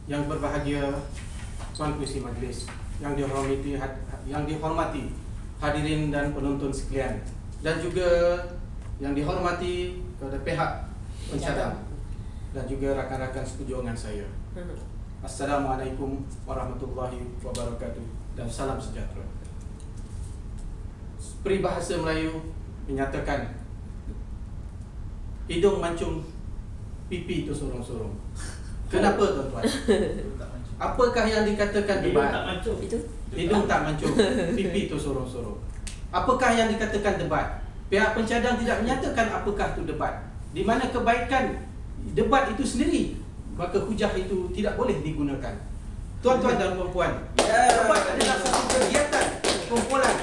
Yang berbahagia Tuan Pengerusi Majlis, yang dihormati hadirin dan penonton sekalian, dan juga yang dihormati kepada pihak pencadang dan juga rakan-rakan seperjuangan saya. Assalamualaikum warahmatullahi wabarakatuh dan salam sejahtera. Peribahasa Melayu menyatakan hidung mancung, pipi tu sorong-sorong. Kenapa tuan-tuan? Apakah yang dikatakan debat? Hidung tak mancung, pipi tu sorong-sorong. Apakah yang dikatakan debat? Pihak pencadang tidak menyatakan apakah tu debat. Di mana kebaikan debat itu sendiri, maka hujah itu tidak boleh digunakan. Tuan-tuan dan puan-puan, debat adalah satu kegiatan kumpulan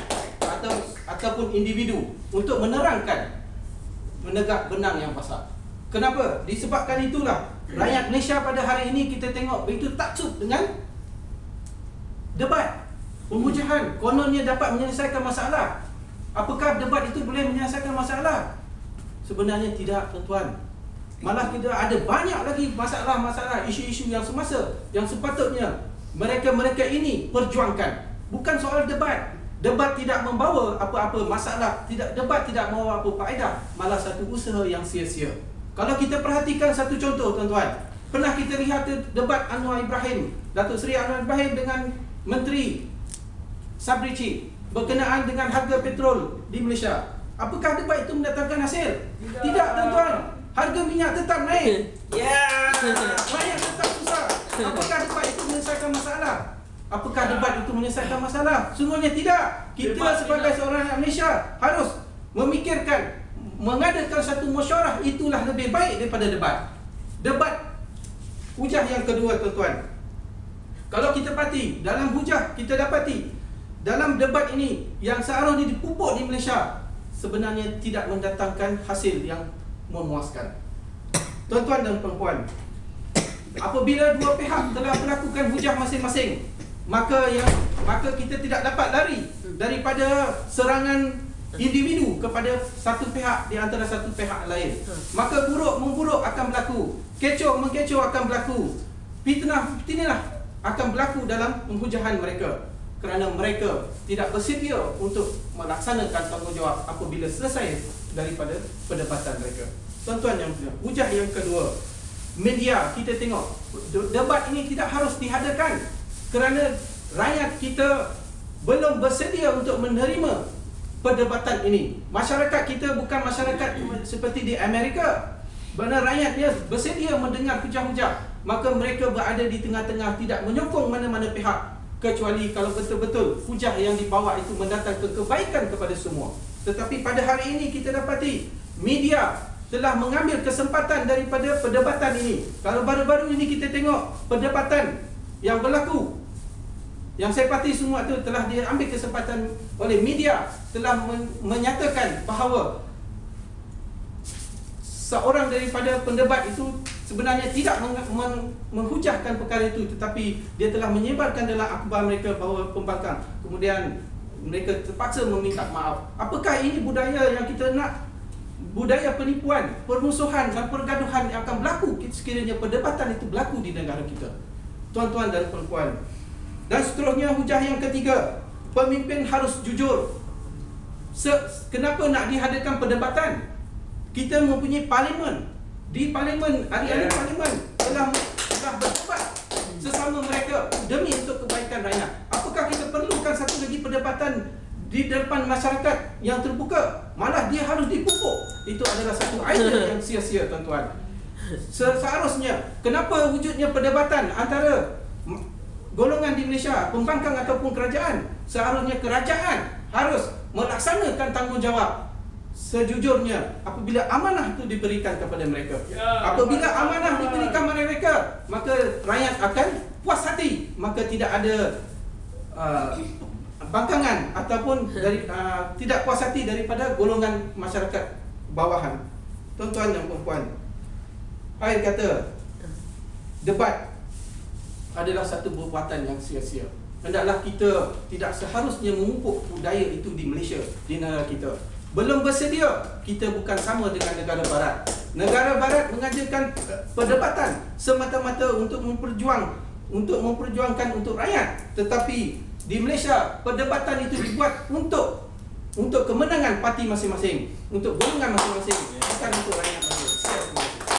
ataupun individu untuk menerangkan, menegak benang yang basah. Kenapa? Disebabkan itulah rakyat Malaysia pada hari ini kita tengok begitu takjub dengan debat, pemhujahan. Kononnya dapat menyelesaikan masalah. Apakah debat itu boleh menyelesaikan masalah? Sebenarnya tidak, tuan-tuan. Malah kita ada banyak lagi masalah-masalah, isu-isu yang semasa, yang sepatutnya mereka-mereka ini perjuangkan. Bukan soal debat. Debat tidak membawa apa-apa masalah, debat tidak membawa apa faedah, malah satu usaha yang sia-sia. Kalau kita perhatikan satu contoh, tuan-tuan, pernah kita lihat debat Anwar Ibrahim, Datuk Seri Anwar Ibrahim dengan Menteri Sabrici berkenaan dengan harga petrol di Malaysia. Apakah debat itu mendatangkan hasil? Tidak, tuan-tuan. Harga minyak tetap naik. Rakyat tetap susah. Apakah debat itu menyelesaikan masalah? Apakah debat itu menyelesaikan masalah? Sungguhnya tidak. Kita sebagai seorang rakyat Malaysia harus memikirkan, mengadakan satu mesyuarah, itulah lebih baik daripada debat. Debat hujah yang kedua, tuan-tuan. Kalau kita perhati, dalam hujah kita dapati, dalam debat ini yang seharusnya dipupuk di Malaysia, sebenarnya tidak mendatangkan hasil yang memuaskan. Tuan-tuan dan puan-puan, apabila dua pihak telah melakukan hujah masing-masing, maka kita tidak dapat lari daripada serangan individu kepada satu pihak di antara satu pihak lain. Maka buruk-memburuk akan berlaku, kecoh-mengecoh akan berlaku, fitnah akan berlaku dalam penghujahan mereka, kerana mereka tidak bersedia untuk melaksanakan tanggungjawab apabila selesai daripada perdebatan mereka. Tuan-tuan yang hujah yang kedua, media, kita tengok debat ini tidak harus diadakan kerana rakyat kita belum bersedia untuk menerima perdebatan ini. Masyarakat kita bukan masyarakat seperti di Amerika, mana rakyatnya bersedia mendengar hujah-hujah, maka mereka berada di tengah-tengah, tidak menyokong mana-mana pihak, kecuali kalau betul-betul hujah yang dibawa itu mendatangkan kebaikan kepada semua. Tetapi pada hari ini kita dapati media telah mengambil kesempatan daripada perdebatan ini. Kalau baru-baru ini kita tengok perdebatan yang berlaku, yang saya pasti semua itu telah diambil kesempatan oleh media, telah menyatakan bahawa seorang daripada pendebat itu sebenarnya tidak menghujahkan perkara itu, tetapi dia telah menyebarkan dalam akhbar mereka bahawa pembangkang. Kemudian mereka terpaksa meminta maaf. Apakah ini budaya yang kita nak? Budaya penipuan, permusuhan dan pergaduhan yang akan berlaku sekiranya perdebatan itu berlaku di negara kita. Tuan-tuan dan puan-puan. Dan seterusnya hujah yang ketiga, pemimpin harus jujur. Kenapa nak dihadirkan perdebatan? Kita mempunyai parlimen. Di parlimen, ahli-ahli parlimen telah berdebat sesama mereka demi untuk kebaikan rakyat. Apakah kita perlukan satu lagi perdebatan di depan masyarakat yang terbuka? Malah dia harus dipupuk. Itu adalah satu idea yang sia-sia, tuan-tuan. Seharusnya, kenapa wujudnya perdebatan antara golongan di Malaysia, pembangkang ataupun kerajaan? Seharusnya kerajaan harus melaksanakan tanggungjawab sejujurnya apabila amanah itu diberikan kepada mereka. Apabila amanah diberikan kepada mereka, maka rakyat akan puas hati, maka tidak ada bangkangan ataupun tidak puas hati daripada golongan masyarakat bawahan. Tuan-tuan dan puan-puan, saya kata debat adalah satu perbuatan yang sia-sia. Hendaklah kita tidak seharusnya memupuk budaya itu di Malaysia, di negara kita. Belum bersedia, kita bukan sama dengan negara barat. Negara barat mengajarkan perdebatan semata-mata untuk memperjuang untuk memperjuangkan untuk rakyat. Tetapi di Malaysia perdebatan itu dibuat untuk kemenangan parti masing-masing, untuk golongan masing-masing, bukan untuk rakyat Malaysia.